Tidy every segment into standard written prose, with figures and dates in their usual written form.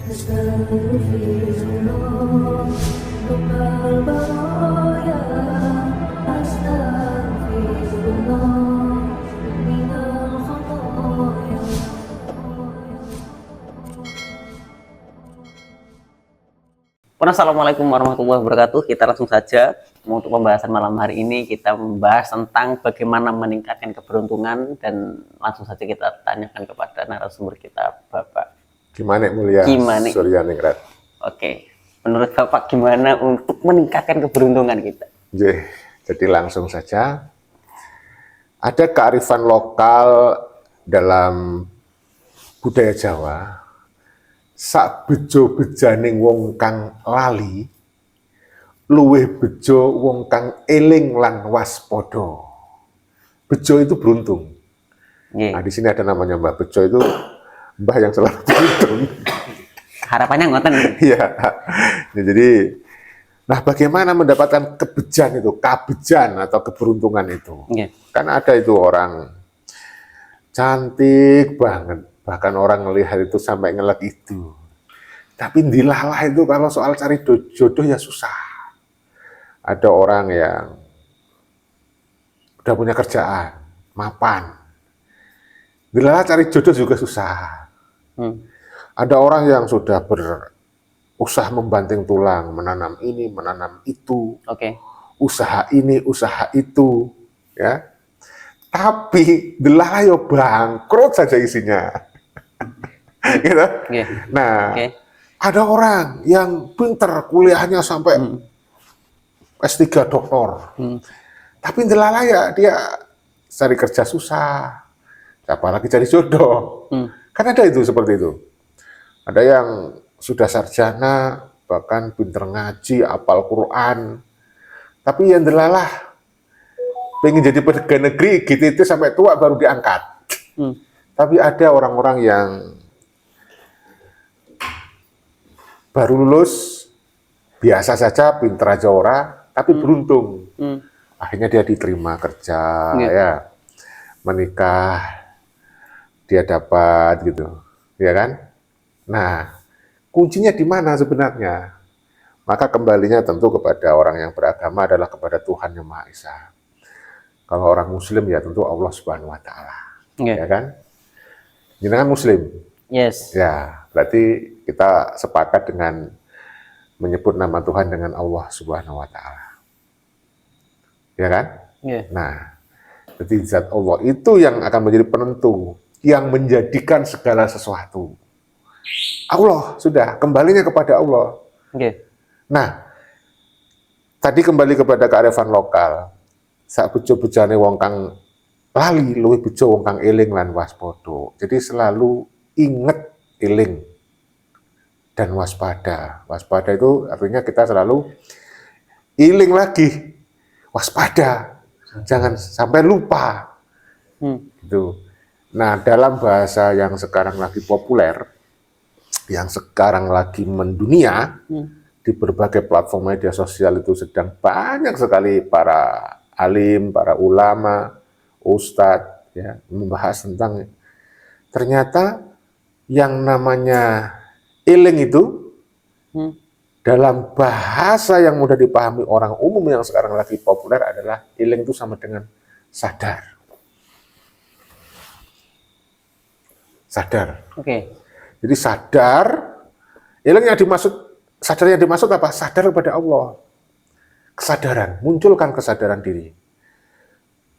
Astaghfirullah, Rabbal baraya. Astaghfirullah, minal khataya. Assalamualaikum warahmatullahi wabarakatuh. Kita langsung saja untuk pembahasan malam hari ini. Kita membahas tentang bagaimana meningkatkan keberuntungan, dan langsung saja kita tanyakan kepada narasumber kita, Bapak Gimana Mulia Gimana? Suryaningrat. Oke, menurut Bapak gimana untuk meningkatkan keberuntungan kita? Jadi langsung saja, ada kearifan lokal dalam budaya Jawa. Sak bejo bejaning wong kang lali, luwih bejo wong kang eling lan waspada. Bejo itu beruntung. Nah, di sini ada namanya Mbah Bejo, itu mbah yang selalu beruntung. Harapannya ngoten. Iya. Ya, jadi, nah bagaimana mendapatkan kebejan itu, kabejan atau keberuntungan itu? Kan ada itu orang cantik banget, bahkan orang melihat itu sampai ngelek itu. Tapi dilalah itu kalau soal cari jodoh ya susah. Ada orang yang udah punya kerjaan, mapan. Dilalah cari jodoh juga susah. Ada orang yang sudah berusaha membanting tulang, menanam ini, menanam itu, usaha ini, usaha itu, ya. Tapi dilalah yo bangkrut saja isinya. Gitu. Nah, ada orang yang pinter kuliahnya sampai S3 doktor, tapi dilalah ya dia cari kerja susah, apalagi cari jodoh. Kan ada itu seperti itu. Ada yang sudah sarjana, bahkan pinter ngaji, apal Quran, tapi yang dilalah pengen jadi pegawai negeri gitu itu sampai tua baru diangkat. Tapi ada orang-orang yang baru lulus, biasa saja, pinter aja ora, tapi beruntung. Akhirnya dia diterima kerja, ya, menikah, dia dapat gitu, ya kan? Nah, kuncinya di mana sebenarnya? Maka kembalinya tentu kepada orang yang beragama adalah kepada Tuhan Yang Maha Esa. Kalau orang Muslim ya tentu Allah Subhanahu Wa Taala, ya kan? Jenengan Muslim, Yes. ya berarti kita sepakat dengan menyebut nama Tuhan dengan Allah Subhanahu Wa Taala, ya kan? Nah, jadi zat Allah itu yang akan menjadi penentu, yang menjadikan segala sesuatu. Allah, sudah, kembalinya kepada Allah. Nah, tadi kembali kepada kearifan lokal. Sak bejo-bejane wong kang lali, luwih bejo wong kang eling lan waspada. Jadi selalu inget, eling, dan waspada. Waspada itu artinya kita selalu eling lagi, waspada. Jangan sampai lupa. Gitu. Nah, dalam bahasa yang sekarang lagi populer, yang sekarang lagi mendunia, di berbagai platform media sosial itu sedang banyak sekali para alim, para ulama, ustadz, ya, membahas tentang ternyata yang namanya eling itu dalam bahasa yang mudah dipahami orang umum yang sekarang lagi populer adalah eling itu sama dengan sadar. Sadar. Jadi sadar, eling yang dimaksud, sadar yang dimaksud apa? Sadar kepada Allah. Kesadaran, munculkan kesadaran diri.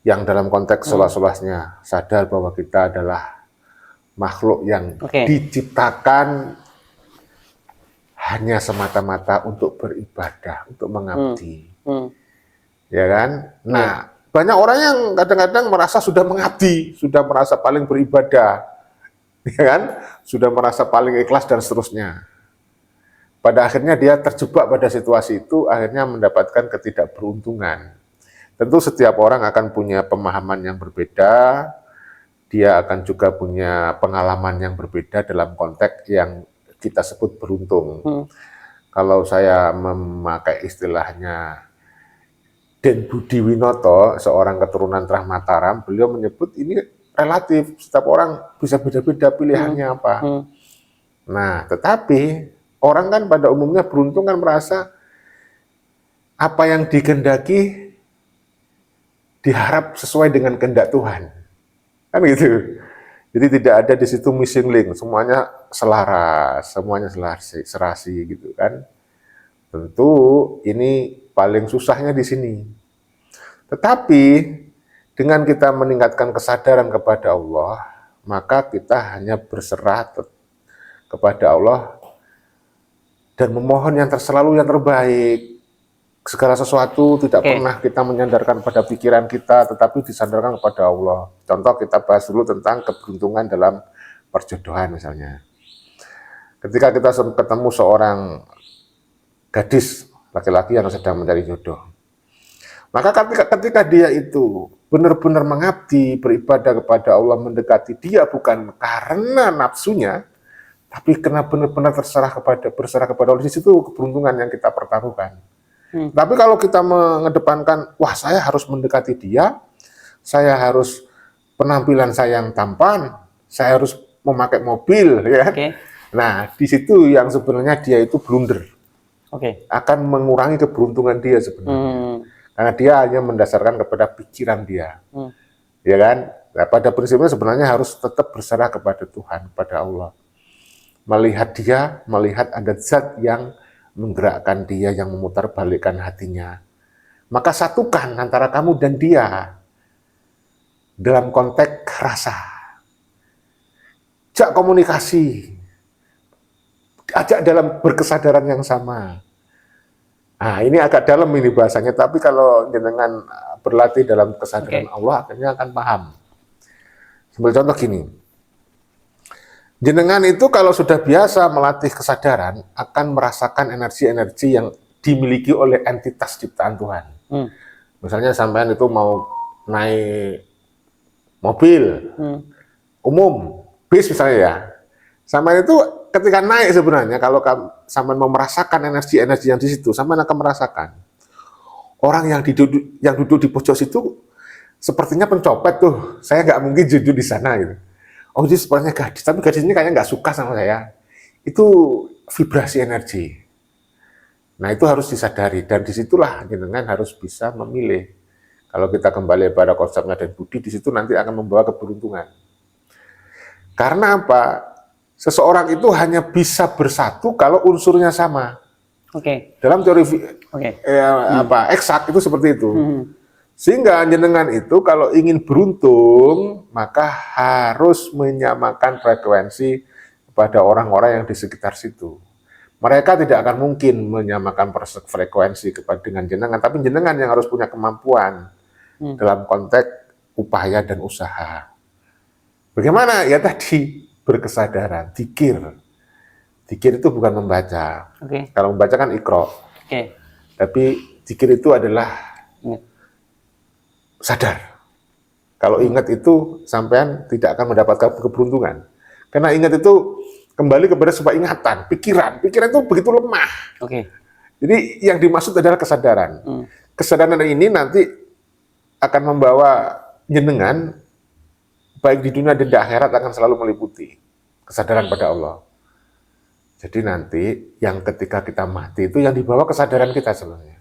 Yang dalam konteks solah-solahnya, sadar bahwa kita adalah makhluk yang diciptakan hanya semata-mata untuk beribadah, untuk mengabdi. Ya kan? Nah, banyak orang yang kadang-kadang merasa sudah mengabdi, sudah merasa paling beribadah, ya kan? Sudah merasa paling ikhlas dan seterusnya. Pada akhirnya dia terjebak pada situasi itu, akhirnya mendapatkan ketidakberuntungan. Tentu setiap orang akan punya pemahaman yang berbeda, dia akan juga punya pengalaman yang berbeda dalam konteks yang kita sebut beruntung. Kalau saya memakai istilahnya Den Budi Winoto, seorang keturunan Trah Mataram, beliau menyebut ini relatif, setiap orang bisa beda-beda pilihannya apa. Nah, tetapi orang kan pada umumnya beruntung kan merasa apa yang dikehendaki diharap sesuai dengan kehendak Tuhan. Kan gitu. Jadi tidak ada di situ missing link, semuanya selaras, semuanya serasi gitu kan. Tentu ini paling susahnya di sini. Tetapi dengan kita meningkatkan kesadaran kepada Allah, maka kita hanya berserah kepada Allah dan memohon yang selalu yang terbaik. Segala sesuatu tidak pernah kita menyandarkan pada pikiran kita, tetapi disandarkan kepada Allah. Contoh kita bahas dulu tentang keberuntungan dalam perjodohan misalnya. Ketika kita ketemu seorang gadis laki-laki yang sedang mencari jodoh, maka ketika dia itu benar-benar mengabdi, beribadah kepada Allah, mendekati dia bukan karena nafsunya, tapi karena benar-benar berserah kepada Allah, di situ keberuntungan yang kita pertaruhkan. Tapi kalau kita mengedepankan, wah saya harus mendekati dia, saya harus penampilan saya yang tampan, saya harus memakai mobil, ya. Nah, di situ yang sebenarnya dia itu blunder. Akan mengurangi keberuntungan dia sebenarnya. Karena dia hanya mendasarkan kepada pikiran dia. Ya kan? Nah, pada prinsipnya sebenarnya harus tetap berserah kepada Tuhan, kepada Allah. Melihat dia, melihat ada zat yang menggerakkan dia, yang memutarbalikkan hatinya. Maka satukan antara kamu dan dia dalam konteks rasa. Jak komunikasi. Ajak dalam berkesadaran yang sama. Nah, ini agak dalam ini bahasanya, tapi kalau jenengan berlatih dalam kesadaran Allah, akhirnya akan paham. Sebagai contoh gini, jenengan itu kalau sudah biasa melatih kesadaran, akan merasakan energi-energi yang dimiliki oleh entitas ciptaan Tuhan. Misalnya sampean itu mau naik mobil umum, bis misalnya ya, sampean itu ketika naik sebenarnya, kalau sampean mau merasakan energi-energi yang di situ, sampean akan merasakan orang yang duduk di pojok situ sepertinya pencopet tuh, saya nggak mungkin jujur di sana gitu. Oh, jadi sebenarnya gadis, tapi gadis ini kayaknya nggak suka sama saya. Itu vibrasi energi. Nah, itu harus disadari, dan disitulah jenengan harus bisa memilih. Kalau kita kembali pada konsepnya dan budi, di situ nanti akan membawa keberuntungan. Karena apa? Seseorang itu hanya bisa bersatu kalau unsurnya sama. Dalam teori eksak itu seperti itu. Sehingga jenengan itu kalau ingin beruntung, maka harus menyamakan frekuensi kepada orang-orang yang di sekitar situ. Mereka tidak akan mungkin menyamakan frekuensi dengan jenengan, tapi jenengan yang harus punya kemampuan dalam konteks upaya dan usaha. Bagaimana? Ya tadi, berkesadaran, dzikir. Dzikir itu bukan membaca. Kalau membaca kan iqra. Tapi dzikir itu adalah sadar. Kalau ingat itu, sampean tidak akan mendapatkan keberuntungan. Karena ingat itu kembali kepada sebuah ingatan, pikiran. Pikiran itu begitu lemah. Jadi yang dimaksud adalah kesadaran. Kesadaran ini nanti akan membawa jenengan, baik di dunia dan di akhirat, akan selalu meliputi kesadaran pada Allah. Jadi nanti yang ketika kita mati itu yang dibawa kesadaran kita sebenarnya.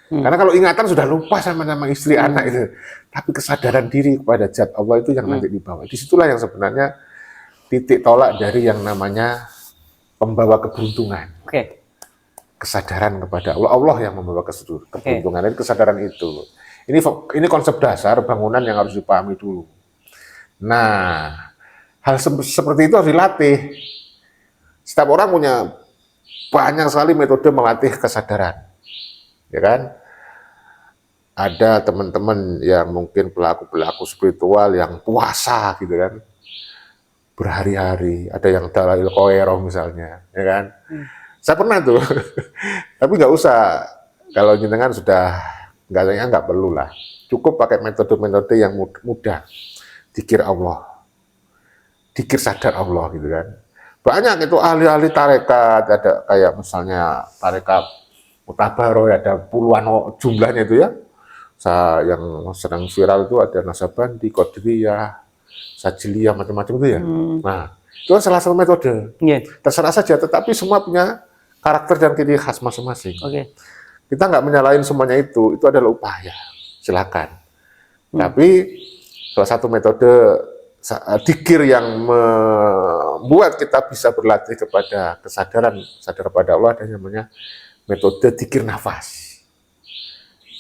Karena kalau ingatan sudah lupa sama istri anak itu, tapi kesadaran diri kepada zat Allah itu yang nanti dibawa. Disitulah yang sebenarnya titik tolak dari yang namanya pembawa keberuntungan. Kesadaran kepada Allah, Allah yang membawa keberuntungan. Dan kesadaran itu, ini konsep dasar bangunan yang harus dipahami dulu. Nah, hal seperti itu harus dilatih. Setiap orang punya banyak sekali metode melatih kesadaran, ya kan? Ada teman-teman yang mungkin pelaku-pelaku spiritual yang puasa gitu kan, berhari-hari. Ada yang dalail qoero misalnya, ya kan? Saya pernah tuh, tapi nggak usah. Kalau jenengan sudah nggak perlu lah. Cukup pakai metode-metode yang mudah. Dzikir Allah, dzikir sadar Allah gitu kan. Banyak itu ahli-ahli tarekat, ada kayak misalnya tarekat Mutabaro, ada puluhan jumlahnya itu ya. Yang sedang viral itu ada Nasabandi, Qadiriyah, Sajiliyah, macam-macam itu ya. Nah, Itu kan salah satu metode. Iya. Terserah saja, tetapi semua punya karakter dan ciri khas masing-masing. Oke. Kita nggak menyalahin semuanya itu adalah upaya. Silakan. Tapi salah satu metode dzikir yang membuat kita bisa berlatih kepada kesadaran, sadar pada Allah, ada namanya metode dzikir nafas.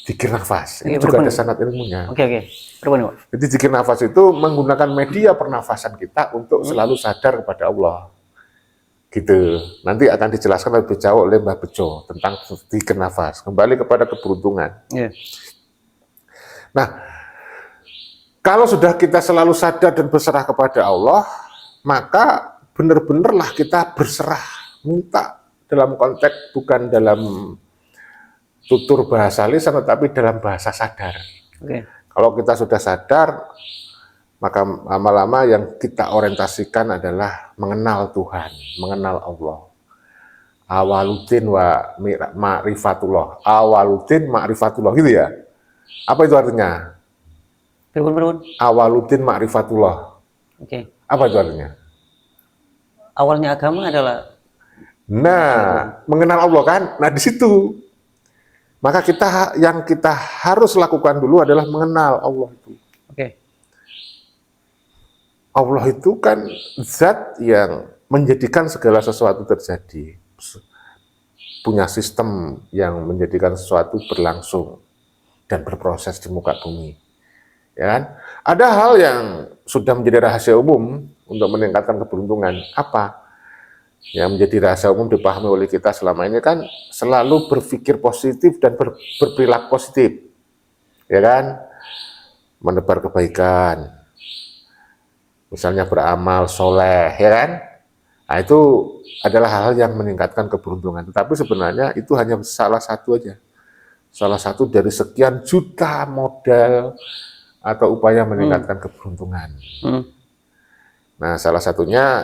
Dzikir nafas, ini juga ada sanad ilmunya. Oke. Berapa, Pak? Jadi dzikir nafas itu menggunakan media pernafasan kita untuk selalu sadar kepada Allah. Gitu. Nanti akan dijelaskan lebih jauh oleh Mbah Bejo tentang dzikir nafas. Kembali kepada keberuntungan. Iya. Nah, kalau sudah kita selalu sadar dan berserah kepada Allah, maka benar-benarlah kita berserah, minta dalam konteks bukan dalam tutur bahasa lisan, tetapi dalam bahasa sadar. Oke. Kalau kita sudah sadar, maka lama-lama yang kita orientasikan adalah mengenal Tuhan, mengenal Allah. Awaludin wa ma'rifatullah. Awaludin ma'rifatullah, gitu ya. Apa itu artinya? Berun. Awaludin ma'rifatullah. Oke. Apa itu artinya? Awalnya agama adalah mengenal Allah kan? Nah, di situ. Maka yang kita harus lakukan dulu adalah mengenal Allah itu. Oke. Allah itu kan zat yang menjadikan segala sesuatu terjadi. Punya sistem yang menjadikan sesuatu berlangsung dan berproses di muka bumi. Ya kan? Ada hal yang sudah menjadi rahasia umum untuk meningkatkan keberuntungan. Apa? Yang menjadi rahasia umum dipahami oleh kita selama ini kan selalu berpikir positif dan berperilaku positif. Ya kan? Menebar kebaikan. Misalnya beramal soleh, ya kan? Nah, itu adalah hal-hal yang meningkatkan keberuntungan. Tetapi sebenarnya itu hanya salah satu aja. Salah satu dari sekian juta modal atau upaya meningkatkan keberuntungan. Nah, salah satunya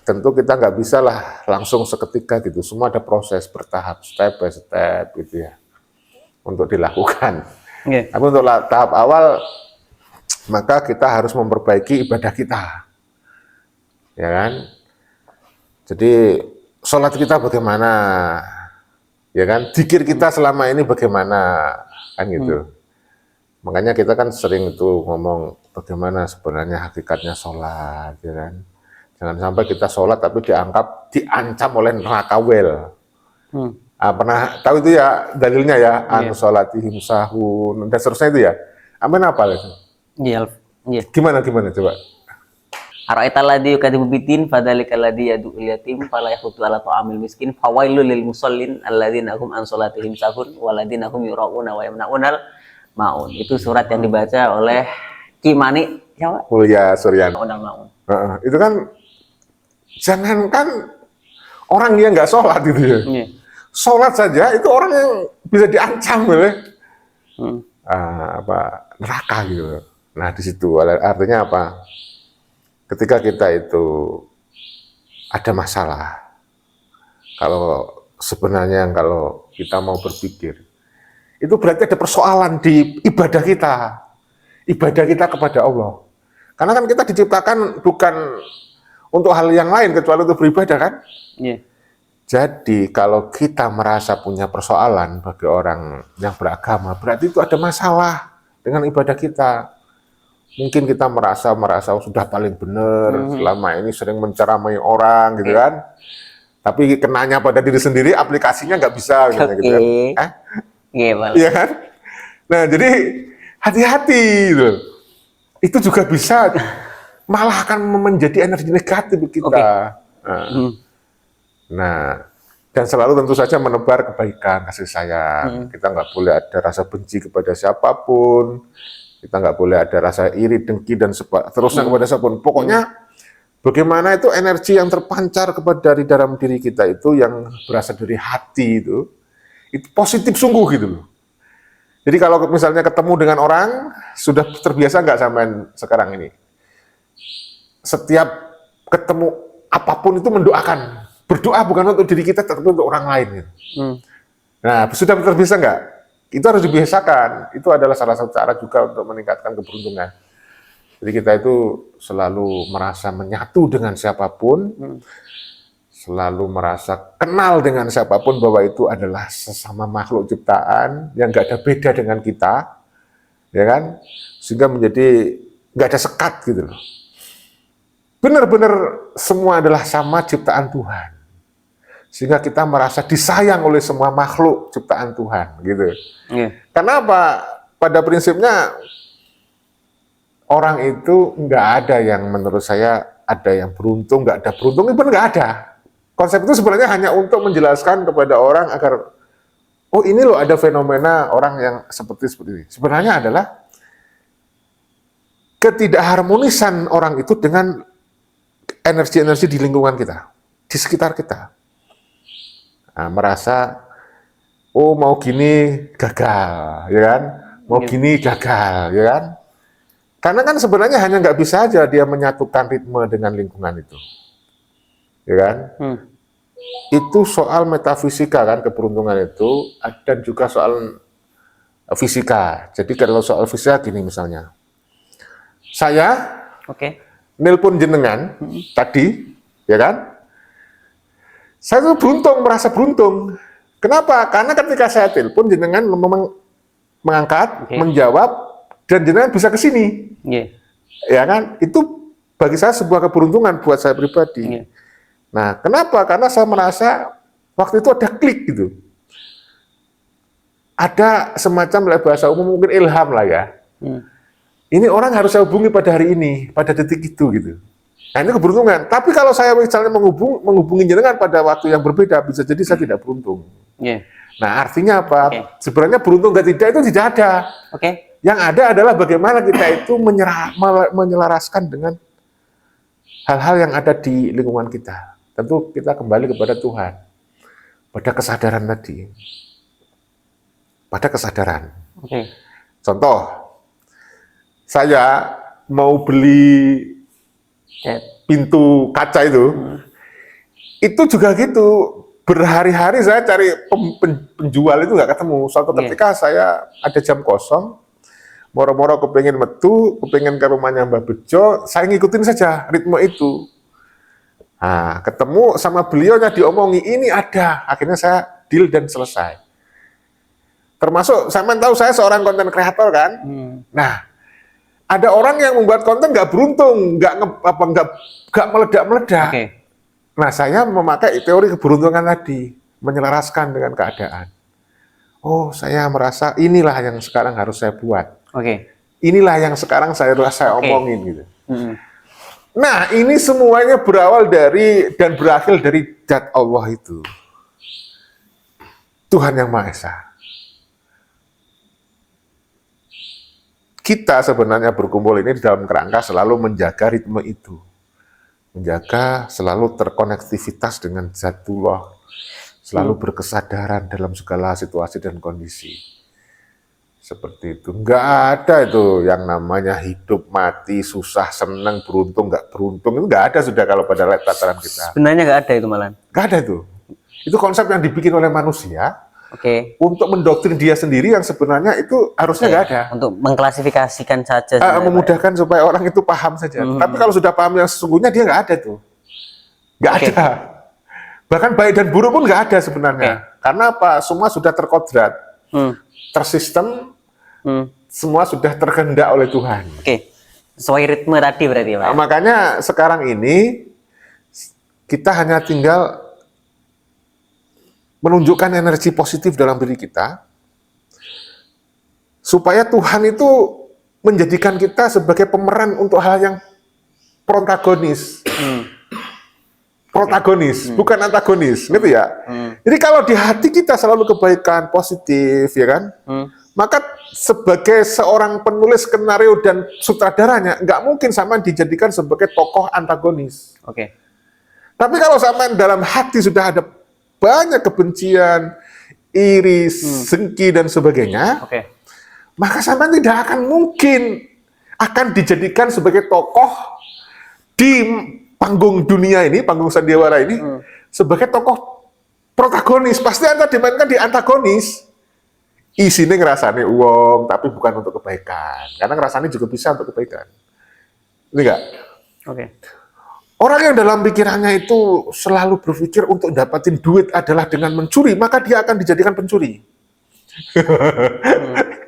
tentu kita nggak bisa lah langsung seketika gitu. Semua ada proses bertahap, step by step gitu ya, untuk dilakukan. Yeah. Tapi untuk tahap awal, maka kita harus memperbaiki ibadah kita. Ya kan? Jadi, sholat kita bagaimana? Ya kan? Dzikir kita selama ini bagaimana? Kan gitu. Makanya kita kan sering itu ngomong bagaimana sebenarnya hakikatnya sholat, ya kan? Jangan sampai kita sholat tapi diancam oleh neraka wel. Pernah tahu itu ya dalilnya ya, anu sholatihim sahun dan seterusnya itu ya. Amin apa itu? Iya. Gimana coba? Ara'aita alladzi yukadzibu bid-din fadzalikal ladzi yad'ul yatim fala yahutu 'ala ta'amil miskin fawailul lil musallin alladzina hum an sholatihim sahun walladzina hum yura'una wa yamna'unal ma'un. Itu surat yang dibaca oleh Ki Mani siapa? Mulia Suryan. Maun. Itu kan jangankan orang yang nggak sholat gitu ya. Sholat saja itu orang yang bisa diancam oleh neraka gitu. Nah, di situ artinya apa? Ketika kita itu ada masalah, kalau kita mau berpikir, itu berarti ada persoalan di ibadah kita kepada Allah. Karena kan kita diciptakan bukan untuk hal yang lain kecuali untuk beribadah kan? Iya. Jadi kalau kita merasa punya persoalan bagi orang yang beragama, berarti itu ada masalah dengan ibadah kita. Mungkin kita merasa sudah paling benar, selama ini sering menceramai orang gitu kan. Tapi kenanya pada diri sendiri, aplikasinya nggak bisa gitu kan. Iya kan? Nah, jadi hati-hati gitu. Itu juga bisa malah akan menjadi energi negatif kita. Nah, dan selalu tentu saja menebar kebaikan, kasih sayang. Kita nggak boleh ada rasa benci kepada siapapun. Kita nggak boleh ada rasa iri, dengki, dan seterusnya kepada siapapun. Pokoknya bagaimana itu energi yang terpancar dari dalam diri kita itu yang berasal dari hati itu positif sungguh gitu loh. Jadi kalau misalnya ketemu dengan orang, sudah terbiasa nggak sampean sekarang ini? Setiap ketemu apapun itu mendoakan. Berdoa bukan untuk diri kita, tetapi untuk orang lain. Gitu. Nah, sudah terbiasa nggak? Itu harus dibiasakan. Itu adalah salah satu cara juga untuk meningkatkan keberuntungan. Jadi kita itu selalu merasa menyatu dengan siapapun, selalu merasa kenal dengan siapapun bahwa itu adalah sesama makhluk ciptaan yang nggak ada beda dengan kita, ya kan? Sehingga menjadi nggak ada sekat gitu loh. Benar-benar semua adalah sama ciptaan Tuhan. Sehingga kita merasa disayang oleh semua makhluk ciptaan Tuhan, gitu. Kenapa? Pada prinsipnya orang itu nggak ada yang menurut saya ada yang beruntung, nggak ada beruntung, itu nggak ada. Konsep itu sebenarnya hanya untuk menjelaskan kepada orang agar, oh ini loh ada fenomena orang yang seperti ini. Sebenarnya adalah ketidakharmonisan orang itu dengan energi-energi di lingkungan kita, di sekitar kita. Nah, merasa, oh mau gini gagal, ya kan? Mau gini gagal, ya kan? Karena kan sebenarnya hanya nggak bisa aja dia menyatukan ritme dengan lingkungan itu, ya kan? Itu soal metafisika kan, keberuntungan itu, dan juga soal fisika. Jadi kalau soal fisika gini misalnya, saya nelpon jenengan tadi, ya kan? Saya tuh beruntung, merasa beruntung. Kenapa? Karena ketika saya telepon jenengan memang mengangkat, menjawab, dan jenengan bisa ke sini. Ya kan? Itu bagi saya sebuah keberuntungan buat saya pribadi. Nah, kenapa? Karena saya merasa waktu itu ada klik gitu. Ada semacam bahasa umum mungkin ilham lah ya. Ini orang harus saya hubungi pada hari ini, pada detik itu gitu. Nah ini keberuntungan. Tapi kalau saya misalnya menghubungi jenengan pada waktu yang berbeda, bisa jadi saya tidak beruntung. Nah artinya apa? Sebenarnya beruntung dan tidak itu tidak ada. Yang ada adalah bagaimana kita itu menyelaraskan dengan hal-hal yang ada di lingkungan kita. Tentu kita kembali kepada Tuhan, pada kesadaran tadi, pada kesadaran. Contoh. Saya mau beli pintu kaca itu juga gitu. Berhari-hari saya cari penjual itu nggak ketemu. Suatu ketika saya ada jam kosong, moro-moro kepengen metu, kepengen ke rumahnya Mbak Bejo, saya ngikutin saja ritme itu. Nah, ketemu sama beliaunya diomongi, ini ada. Akhirnya saya deal dan selesai. Termasuk, saya tahu saya seorang konten kreator kan. Nah, ada orang yang membuat konten nggak beruntung, nggak meledak-meledak. Nah, saya memakai teori keberuntungan tadi, menyelaraskan dengan keadaan. Oh, saya merasa inilah yang sekarang harus saya buat. Inilah yang sekarang saya omongin gitu. Nah, ini semuanya berawal dari dan berakhir dari zat Allah itu. Tuhan yang Maha Esa. Kita sebenarnya berkumpul ini di dalam kerangka selalu menjaga ritme itu. Menjaga selalu terkonektivitas dengan Zatullah. Selalu berkesadaran dalam segala situasi dan kondisi. Seperti itu. Nggak ada itu yang namanya hidup, mati, susah, senang, beruntung, nggak beruntung. Itu nggak ada sudah kalau pada tataran kita. Sebenarnya nggak ada itu malah. Nggak ada itu. Itu konsep yang dibikin oleh manusia. Untuk mendoktrin dia sendiri yang sebenarnya itu harusnya nggak ada. Untuk mengklasifikasikan saja. Memudahkan supaya orang itu paham saja. Tapi kalau sudah paham yang sesungguhnya dia nggak ada tuh. Nggak ada. Bahkan baik dan buruk pun nggak ada sebenarnya. Karena apa? Semua sudah terkodrat. Tersistem. Semua sudah terkehendak oleh Tuhan. Sesuai ritme tadi berarti Pak. Makanya sekarang ini kita hanya tinggal menunjukkan energi positif dalam diri kita, supaya Tuhan itu menjadikan kita sebagai pemeran untuk hal yang protagonis. Protagonis, bukan antagonis, gitu ya. Jadi kalau di hati kita selalu kebaikan, positif, ya kan? Maka sebagai seorang penulis skenario dan sutradaranya, nggak mungkin sama dijadikan sebagai tokoh antagonis. Tapi kalau sama dalam hati sudah ada banyak kebencian, iri, sengki, dan sebagainya, maka sampean tidak akan mungkin akan dijadikan sebagai tokoh di panggung dunia ini, panggung sandiwara ini, sebagai tokoh protagonis. Pasti Anda dimainkan di antagonis. Isinya ngerasani uang, tapi bukan untuk kebaikan. Karena ngerasani juga bisa untuk kebaikan. Ini enggak? Oke. Orang yang dalam pikirannya itu selalu berpikir untuk dapatin duit adalah dengan mencuri, maka dia akan dijadikan pencuri.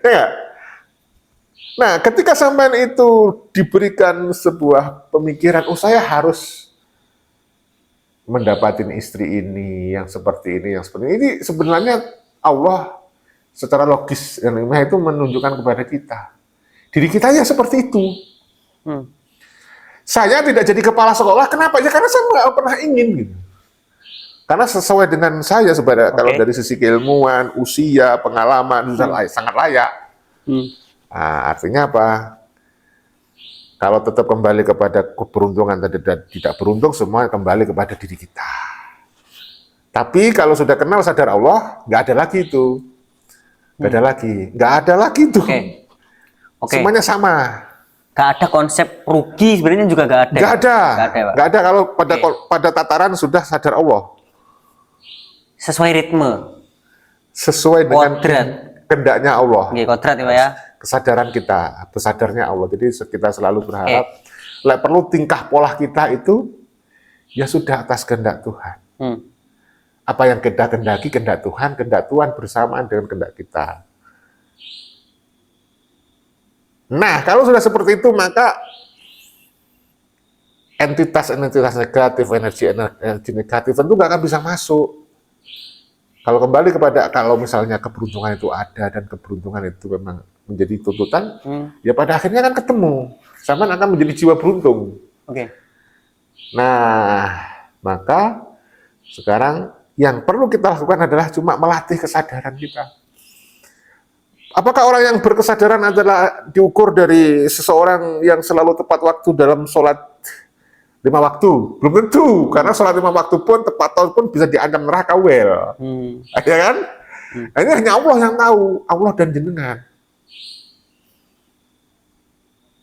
Ya. Nah, ketika sampean itu diberikan sebuah pemikiran, oh saya harus mendapatkan istri ini, yang seperti ini, yang seperti ini sebenarnya Allah secara logis yang itu menunjukkan kepada kita. Diri kita ya seperti itu. Saya tidak jadi kepala sekolah, kenapa? Ya karena saya nggak pernah ingin gitu. Karena sesuai dengan saya sebenarnya, kalau dari sisi keilmuan, usia, pengalaman, sangat layak. Nah, artinya apa? Kalau tetap kembali kepada keberuntungan dan tidak beruntung, semua kembali kepada diri kita. Tapi kalau sudah kenal sadar Allah, nggak ada lagi itu. Nggak ada lagi itu. Semuanya sama. Gak ada konsep rugi sebenarnya juga gak ada. Gak ada kalau pada tataran sudah sadar Allah. Sesuai ritme. Sesuai dengan kehendaknya Allah. Kodrat ya. Kesadaran kita, sadarnya Allah. Jadi kita selalu berharap, perlu tingkah pola kita itu ya sudah atas kehendak Tuhan. Apa yang kita kehendaki, kehendak Tuhan bersamaan dengan kehendak kita. Nah, kalau sudah seperti itu, maka entitas-entitas negatif, energi negatif tentu nggak akan bisa masuk. Kalau kembali kepada, kalau misalnya keberuntungan itu ada dan keberuntungan itu memang menjadi tuntutan, ya pada akhirnya kan ketemu. Sama akan menjadi jiwa beruntung. Nah, maka sekarang yang perlu kita lakukan adalah cuma melatih kesadaran kita. Apakah orang yang berkesadaran adalah diukur dari seseorang yang selalu tepat waktu dalam sholat 5 waktu? Belum tentu, karena sholat 5 waktu pun tepat waktu pun bisa diancam neraka wel. Ya kan? Ini hanya Allah yang tahu, Allah dan jenengan.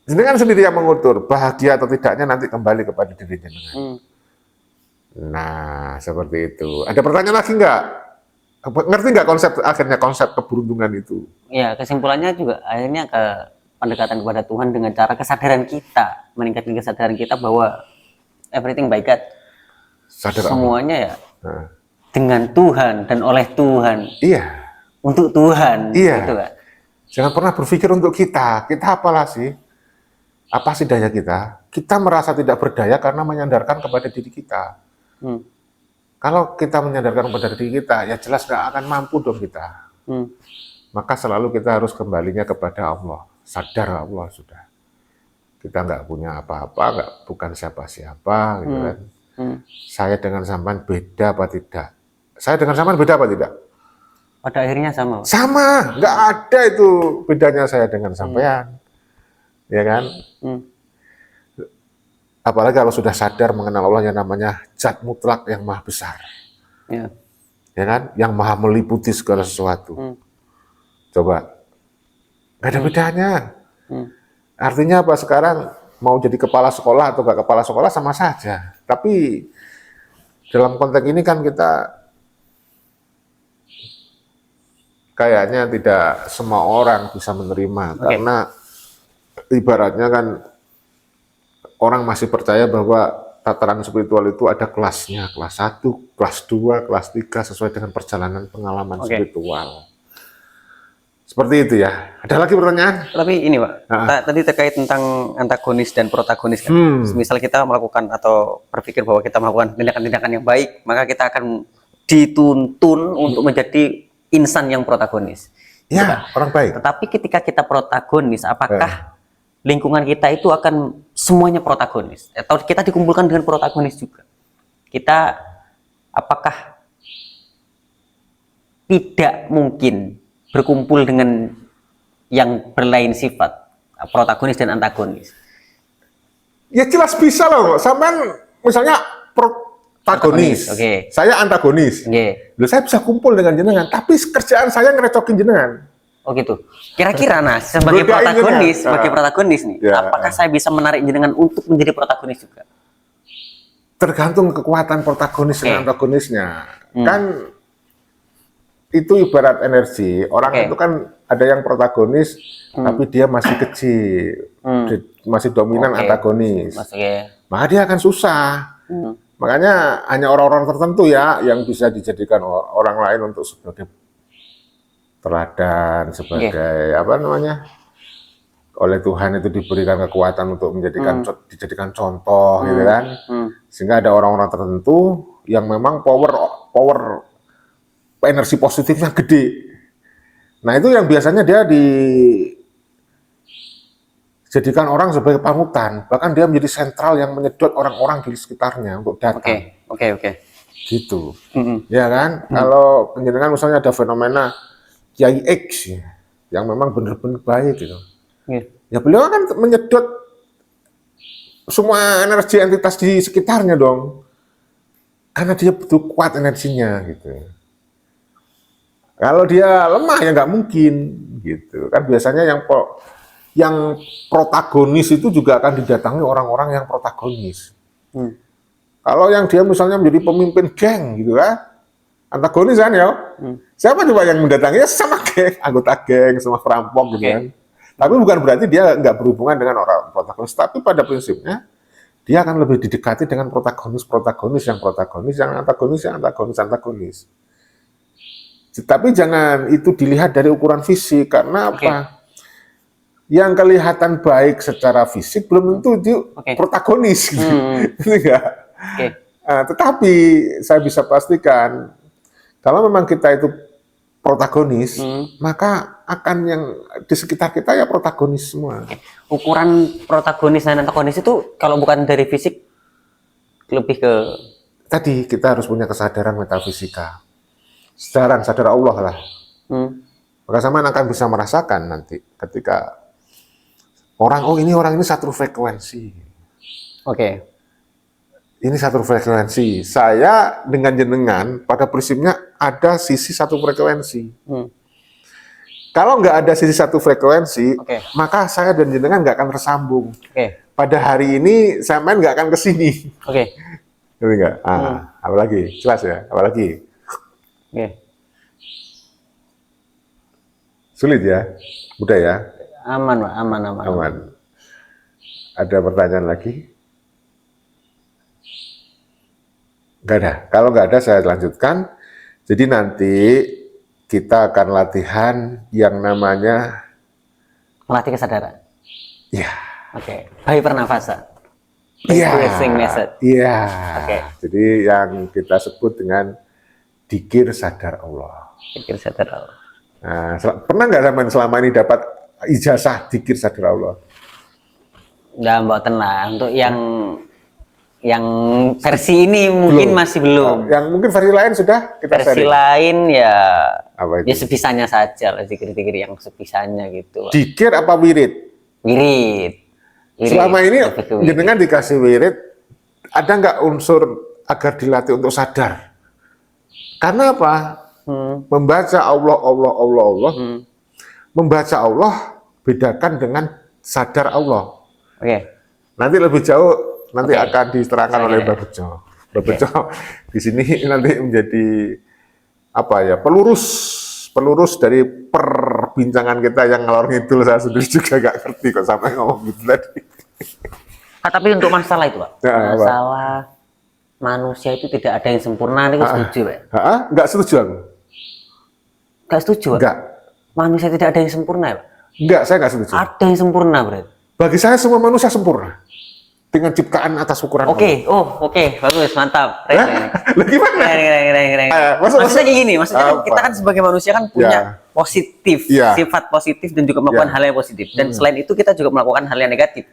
Jenengan sendiri yang mengukur, bahagia atau tidaknya nanti kembali kepada diri jenengan. Nah, seperti itu. Ada pertanyaan lagi nggak? Ngerti nggak konsep keberuntungan itu? Ya, kesimpulannya juga akhirnya ke pendekatan kepada Tuhan dengan cara kesadaran kita, meningkatkan kesadaran kita bahwa everything by God. Semuanya ya dengan Tuhan dan oleh Tuhan. Iya. Untuk Tuhan. Iya. Gitu, kan? Jangan pernah berpikir untuk kita. Kita apalah sih? Apa sih daya kita? Kita merasa tidak berdaya karena menyandarkan kepada diri kita. Kalau kita menyadarkan kepada diri kita, ya jelas nggak akan mampu dong kita. Maka selalu kita harus kembalinya kepada Allah. Sadar Allah sudah. Kita nggak punya apa-apa, bukan siapa-siapa, gitu kan. Saya dengan sampean beda apa tidak? Saya dengan sampean beda apa tidak? Pada akhirnya sama. Sama, nggak ada itu bedanya saya dengan sampean. Ya kan? Apalagi kalau sudah sadar mengenal Allah yang namanya Zat mutlak yang maha besar. Ya kan? Yang maha meliputi segala sesuatu. Coba. Gak ada bedanya. Artinya apa sekarang? Mau jadi kepala sekolah atau gak kepala sekolah sama saja. Tapi dalam konteks ini kan kita kayaknya tidak semua orang bisa menerima. Karena ibaratnya kan orang masih percaya bahwa tataran spiritual itu ada kelasnya, kelas 1, kelas 2, kelas 3 sesuai dengan perjalanan pengalaman spiritual. Seperti itu ya. Ada lagi pertanyaan? Tapi ini Pak, tadi terkait tentang antagonis dan protagonis kan. Misal kita melakukan atau berpikir bahwa kita melakukan tindakan-tindakan yang baik, maka kita akan dituntun untuk menjadi insan yang protagonis. Ya, orang baik. Tetapi ketika kita protagonis, apakah lingkungan kita itu akan semuanya protagonis atau kita dikumpulkan dengan protagonis juga? Kita apakah tidak mungkin berkumpul dengan yang berlain sifat, protagonis dan antagonis? Ya jelas bisa loh. Sampean misalnya protagonis, saya antagonis. Loh, saya bisa kumpul dengan jenengan, tapi kerjaan saya ngerecokin jenengan. Oh gitu. Kira-kira nah sebagai protagonis nih, apakah saya bisa menarik jenengan untuk menjadi protagonis juga? Tergantung kekuatan protagonis dan antagonisnya. Kan itu ibarat energi. Orang itu kan ada yang protagonis tapi dia masih kecil, masih dominan antagonis. Maka dia akan susah. Makanya hanya orang-orang tertentu ya yang bisa dijadikan orang lain untuk sebagai teladan, sebagai apa namanya, oleh Tuhan itu diberikan kekuatan untuk dijadikan contoh gitu kan. Sehingga ada orang-orang tertentu yang memang power energi positifnya gede. Nah itu yang biasanya dia dijadikan orang sebagai panutan, bahkan dia menjadi sentral yang menyedot orang-orang di sekitarnya untuk datang. Oke. Gitu. Ya kan? Kalau penjenengan misalnya ada fenomena Kiai X yang memang benar-benar baik gitu. Ya beliau akan menyedot semua energi entitas di sekitarnya dong. Karena dia butuh kuat energinya gitu. Kalau dia lemah ya nggak mungkin gitu. Kan biasanya yang protagonis itu juga akan didatangi orang-orang yang protagonis. Kalau yang dia misalnya menjadi pemimpin geng gitu kan, antagonis kan ya. Siapa coba yang mendatanginya? Sama geng, anggota geng, sama perampok gitu kan. Tapi bukan berarti dia nggak berhubungan dengan orang protagonis. Tapi pada prinsipnya dia akan lebih didekati dengan protagonis, yang antagonis. Tapi jangan itu dilihat dari ukuran fisik, karena apa? Yang kelihatan baik secara fisik belum tentu dia protagonis, gitu. Tetapi saya bisa pastikan kalau memang kita itu protagonis, maka akan yang di sekitar kita ya protagonis semua. Ukuran protagonis dan antagonis itu kalau bukan dari fisik lebih ke tadi kita harus punya kesadaran metafisika. Sadar Allah lah. Maka sama akan bisa merasakan nanti ketika orang ini satu frekuensi. Ini satu frekuensi. Saya dengan jenengan pada prinsipnya ada sisi satu frekuensi. Kalau nggak ada sisi satu frekuensi, maka saya dan jenengan nggak akan tersambung. Pada hari ini saya main nggak akan kesini. Ngerti nggak? Apalagi jelas ya. Apalagi. Sulit ya, mudah ya. Aman, Pak. Aman. Ada pertanyaan lagi? Nggak ada. Kalau nggak ada saya lanjutkan. Jadi nanti kita akan latihan yang namanya melatih kesadaran. Iya. Baik pernafasan. Iya. Iya. Jadi yang kita sebut dengan dzikir sadar Allah. Dzikir sadar Allah. Nah, pernah nggak zaman selama ini dapat ijazah dzikir sadar Allah? Nggak, mboten lah. Untuk yang versi ini mungkin masih belum. Yang mungkin versi lain sudah kita versi sharing. Lain ya. Apa itu? Ya sebisanya saja lah, zikir-zikir yang sebisanya gitu. Dzikir apa wirid? Wirid. Selama ini jenengan dikasih wirid, ada nggak unsur agar dilatih untuk sadar? Karena apa? Membaca Allah. Membaca Allah bedakan dengan sadar Allah. Nanti lebih jauh akan diterangkan oleh Mbak Bejo. Mbak Bejo di sini nanti menjadi apa ya, pelurus dari perbincangan kita yang ngalor ngidul. Saya sendiri juga nggak ngerti kok sampai ngomong gitu tadi. Tapi untuk masalah itu, Pak, masalah manusia itu tidak ada yang sempurna, ini setuju, Pak? Nggak setuju aku. Nggak setuju, Pak? Nggak. Manusia tidak ada yang sempurna, Pak? Nggak, saya nggak setuju. Ada yang sempurna, berarti? Bagi saya semua manusia sempurna. Dengan ciptaan atas ukuran Allah. Bagus, mantap. Lah gimana? Maksudnya kayak gini, maksudnya kita kan sebagai manusia kan punya positif, sifat positif dan juga melakukan hal yang positif. Dan selain itu kita juga melakukan hal yang negatif.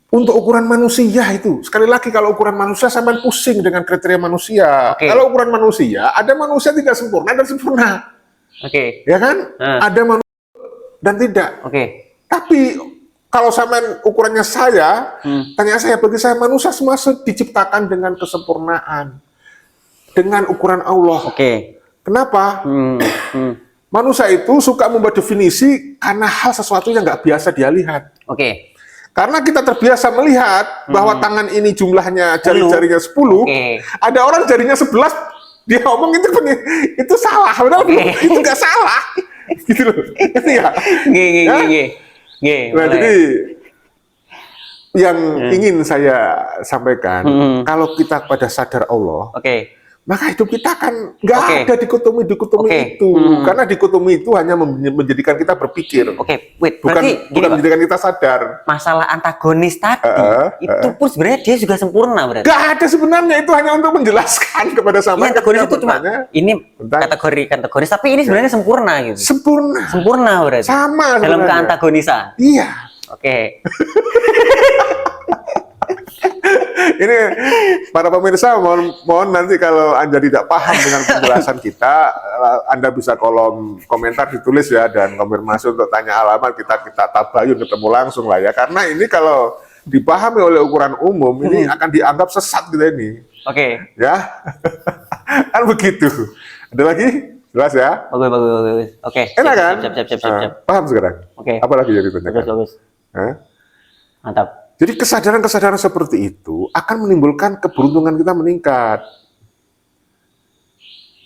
Untuk ukuran manusia itu, sekali lagi kalau ukuran manusia sampai pusing dengan kriteria manusia. Kalau ukuran manusia, ada manusia tidak sempurna dan sempurna. Ya kan? Ada manusia dan tidak. Tapi kalau sampean ukurannya saya, tanya saya, bagi saya manusia semua diciptakan dengan kesempurnaan, dengan ukuran Allah. Kenapa? Manusia itu suka membuat definisi karena hal sesuatu yang nggak biasa dia lihat. Karena kita terbiasa melihat bahwa tangan ini jumlahnya jari-jarinya 10, ada orang jarinya 11, dia ngomong itu salah, padahal itu nggak salah. Gitu loh. Ngerti nggak? Ya? Nah, boleh. jadi yang ingin saya sampaikan, kalau kita pada sadar Allah, Oke. maka hidup kita kan nggak Oke. ada dikotomi-dikotomi Oke. itu. Karena dikotomi itu hanya menjadikan kita berpikir. Oke, wait, Bukan berarti gini, Pak. menjadikan kita sadar. Masalah antagonis tadi itu pun sebenarnya dia juga sempurna berarti. Nggak ada sebenarnya, itu hanya untuk menjelaskan kepada Ini sama antagonis itu cuma ini tentang- kategoris, tapi ini sebenarnya sempurna gitu. sempurna. Sempurna berarti. Sama dalam sebenarnya. keantagonisan. Iya. Oke. Ini para pemirsa mohon nanti kalau Anda tidak paham dengan penjelasan kita, Anda bisa kolom komentar ditulis ya, dan konfirmasi untuk tanya alamat kita tabayun ketemu langsung lah ya, karena ini kalau dipahami oleh ukuran umum ini akan dianggap sesat kita ini. Oke. Ya. Kan begitu. Ada lagi? Jelas ya? Bagus. Oke. Enak kan? Siap. Paham sekarang? Oke. Apa lagi yang ditanyakan? Bagus. Hah? Mantap. Jadi kesadaran-kesadaran seperti itu akan menimbulkan keberuntungan kita meningkat.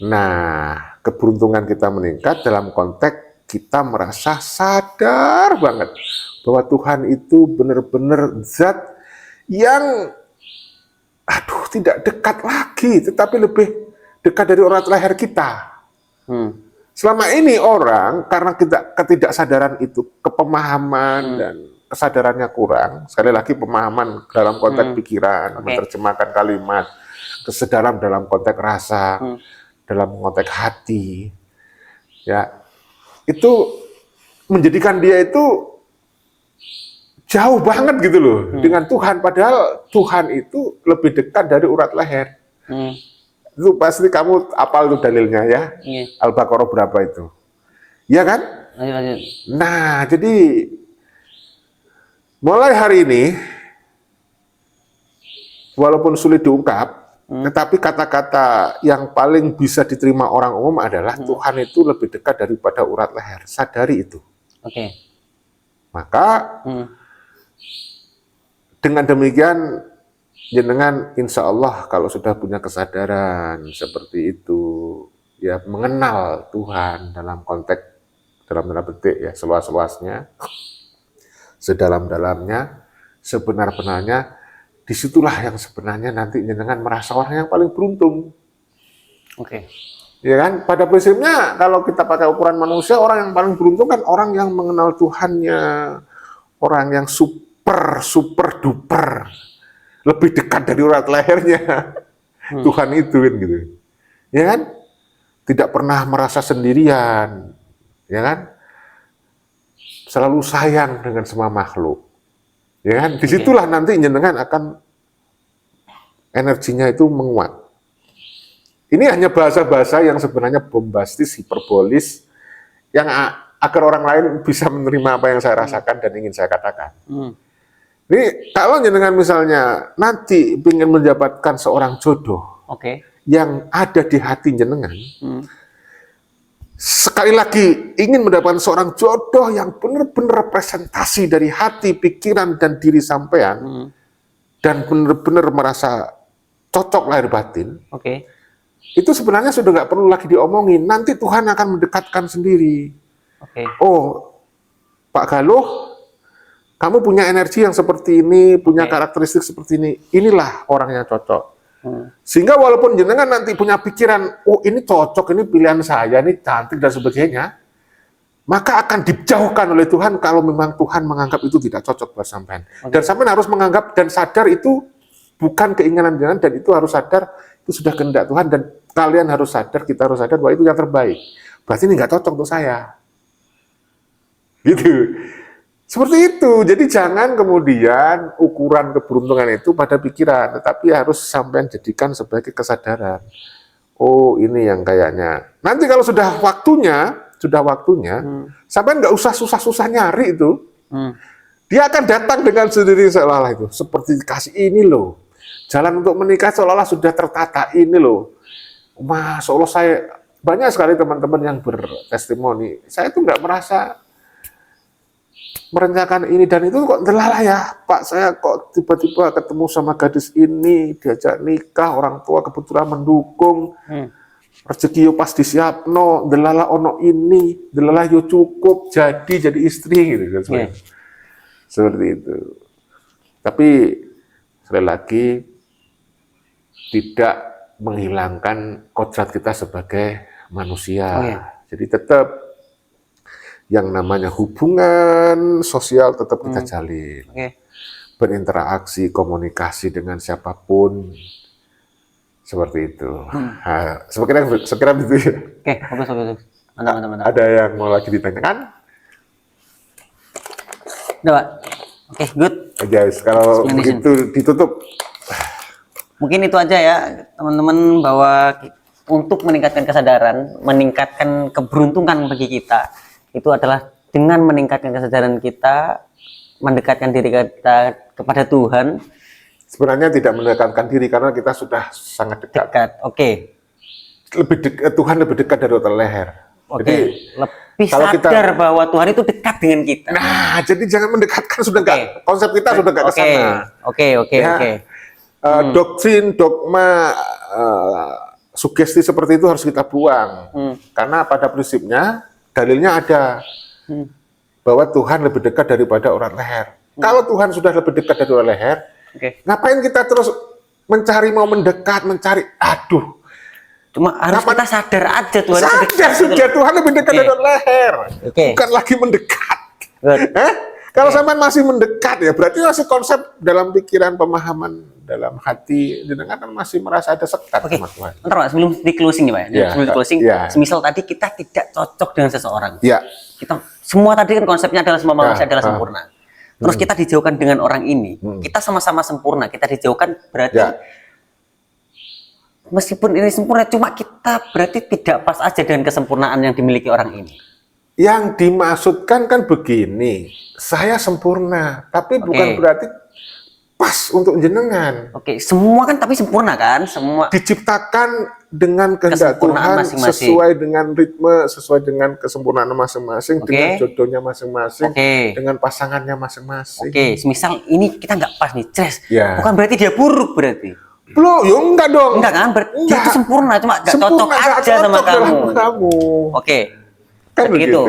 Nah, keberuntungan kita meningkat dalam konteks kita merasa sadar banget bahwa Tuhan itu benar-benar zat yang tidak dekat lagi, tetapi lebih dekat dari urat leher kita. Selama ini orang karena ketidaksadaran itu, kepemahaman dan kesadarannya kurang, sekali lagi pemahaman dalam konteks pikiran, menerjemahkan kalimat, kesadaran dalam konteks rasa, dalam konteks hati, ya itu menjadikan dia itu jauh banget gitu loh dengan Tuhan, padahal Tuhan itu lebih dekat dari urat leher. Itu pasti kamu apal tuh dalilnya ya, Al-Baqarah berapa itu, ya kan? Lanjut. Nah, jadi mulai hari ini, walaupun sulit diungkap, tetapi kata-kata yang paling bisa diterima orang umum adalah Tuhan itu lebih dekat daripada urat leher. Sadari itu. Oke. Maka dengan demikian, jenengan insya Allah kalau sudah punya kesadaran seperti itu, ya mengenal Tuhan dalam konteks, dalam tanda petik ya, seluas-luasnya, sedalam-dalamnya, sebenar-benarnya, disitulah yang sebenarnya nanti jenengan merasa orang yang paling beruntung. Oke. Ya kan? Pada prinsipnya kalau kita pakai ukuran manusia, orang yang paling beruntung kan orang yang mengenal Tuhannya, orang yang super duper, lebih dekat dari urat lehernya. Tuhan itu kan gitu. Ya kan? Tidak pernah merasa sendirian. Ya kan? Selalu sayang dengan semua makhluk, ya kan? Disitulah nanti jenengan akan energinya itu menguat. Ini hanya bahasa-bahasa yang sebenarnya bombastis, hiperbolis, yang agar orang lain bisa menerima apa yang saya rasakan dan ingin saya katakan. Ini kalau jenengan misalnya nanti ingin mendapatkan seorang jodoh yang ada di hati jenengan, sekali lagi ingin mendapatkan seorang jodoh yang benar-benar representasi dari hati, pikiran, dan diri sampean, dan benar-benar merasa cocok lahir batin, itu sebenarnya sudah nggak perlu lagi diomongin. Nanti Tuhan akan mendekatkan sendiri. Oh, Pak Galuh, kamu punya energi yang seperti ini, punya karakteristik seperti ini, inilah orang yang cocok. Sehingga walaupun jenengan nanti punya pikiran, oh ini cocok, ini pilihan saya, ini cantik dan sebagainya, maka akan dijauhkan oleh Tuhan kalau memang Tuhan menganggap itu tidak cocok buat sampean. Dan sampean harus menganggap dan sadar itu bukan keinginan jenengan, dan itu harus sadar itu sudah kehendak Tuhan, dan kalian harus sadar, kita harus sadar bahwa itu yang terbaik. Berarti ini nggak cocok untuk saya. Gitu. Seperti itu. Jadi jangan kemudian ukuran keberuntungan itu pada pikiran, tetapi harus sampean jadikan sebagai kesadaran. Oh, ini yang kayaknya. Nanti kalau sudah waktunya, sampean nggak usah susah-susah nyari itu. Dia akan datang dengan sendiri seolah-olah itu. Seperti dikasih ini loh. Jalan untuk menikah seolah-olah sudah tertata ini loh. Masya Allah, saya banyak sekali teman-teman yang bertestimoni. Saya itu nggak merasa merencanakan ini dan itu, kok terlalah ya Pak, saya kok tiba-tiba ketemu sama gadis ini, diajak nikah, orang tua kebetulan mendukung, rezeki yo pas disiapno, delala ono ini, delala yo cukup jadi istri gitu kan sebenarnya. Seperti itu. Tapi sekali lagi tidak menghilangkan kodrat kita sebagai manusia. Jadi tetap yang namanya hubungan sosial tetap kita jalin. Berinteraksi, komunikasi dengan siapapun. Seperti itu. Nah, sekira itu ya. Bagus. Mantap. Ada yang mau lagi ditanyakan? Udah, Pak. Oke, good. Guys, kalau begitu ditutup. Mungkin itu aja ya, teman-teman, bahwa untuk meningkatkan kesadaran, meningkatkan keberuntungan bagi kita, itu adalah dengan meningkatkan kesadaran kita, mendekatkan diri kita kepada Tuhan. Sebenarnya tidak mendekatkan diri karena kita sudah sangat dekat. Oke. Tuhan lebih dekat dari otak leher. Oke. Jadi, lebih kalau sadar bahwa Tuhan itu dekat dengan kita. Nah, jadi jangan mendekatkan, sudah nggak, konsep kita sudah nggak ke sana. Oke. Doktrin, dogma, sugesti seperti itu harus kita buang. Karena pada prinsipnya dalilnya ada bahwa Tuhan lebih dekat daripada urat leher. Kalau Tuhan sudah lebih dekat dari urat leher, ngapain kita terus mau mendekat, mencari? Cuma harus kita sadar aja Tuhan sudah Tuhan lebih dekat dari urat leher, bukan lagi mendekat. Kalau sampai masih mendekat ya berarti masih konsep dalam pikiran, pemahaman dalam hati, jenengan kan masih merasa ada sekat sama Tuhan. Bentar Pak, sebelum di closing ya Pak. Sebelum di closing, semisal tadi kita tidak cocok dengan seseorang. Kita semua tadi kan konsepnya adalah semua manusia adalah sempurna. Terus kita dijauhkan dengan orang ini, kita sama-sama sempurna, kita dijauhkan berarti meskipun ini sempurna, cuma kita berarti tidak pas aja dengan kesempurnaan yang dimiliki orang ini. Yang dimaksudkan kan begini, saya sempurna, tapi bukan berarti pas untuk jenengan. Semua kan tapi sempurna kan? Semua diciptakan dengan kehendak Tuhan, sesuai dengan ritme, sesuai dengan kesempurnaan masing-masing, dengan jodohnya masing-masing, dengan pasangannya masing-masing. Misal ini kita nggak pas nih, bukan berarti dia buruk berarti. Belum, ya enggak dong. Enggak kan? Berarti dia itu sempurna, cuma nggak cocok aja sama kamu. Kan begitu.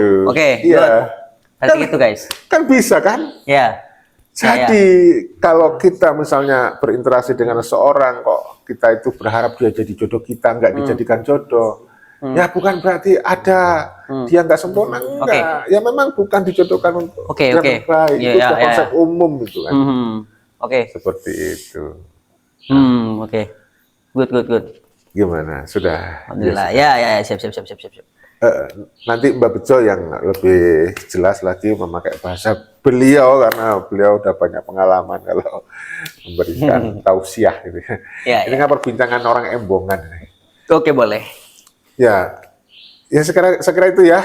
Berarti gitu guys. Kan bisa kan? Jadi kalau kita misalnya berinteraksi dengan seseorang kok kita itu berharap dia jadi jodoh kita, nggak dijadikan jodoh, ya bukan berarti ada dia nggak sempurna, enggak. Ya memang bukan dijodohkan untuk yang terbaik. Itu konsep umum gitu kan. Seperti itu. Good. Gimana? Sudah? Alhamdulillah. Ya, siap. Nanti Mbak Bejo yang lebih jelas lagi memakai bahasa beliau karena beliau udah banyak pengalaman kalau memberikan tausiah gitu. Ini kan perbincangan orang embongan. Boleh. Ya sekira itu ya.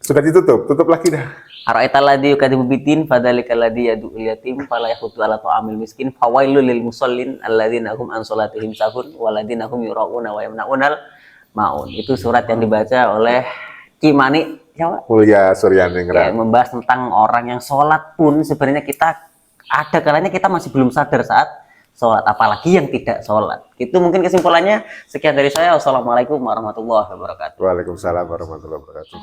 Sudah tutup lagi dah. Ara'aital ladzi yukadzibu biddin fadzalikal ladzi yad'ul yatim fala yahutu ala ta'amil miskin fawailul lil musallin alladzina hum an sholatihim sahun walladzina hum yura'una wa yamna'unal maun. Itu surat yang dibaca oleh Ki Manik Mulya Suryaningrat. Membahas tentang orang yang sholat pun sebenarnya kita ada kalanya kita masih belum sadar saat sholat, apalagi yang tidak sholat. Itu mungkin kesimpulannya. Sekian dari saya. Wassalamualaikum warahmatullahi wabarakatuh. Waalaikumsalam warahmatullahi wabarakatuh.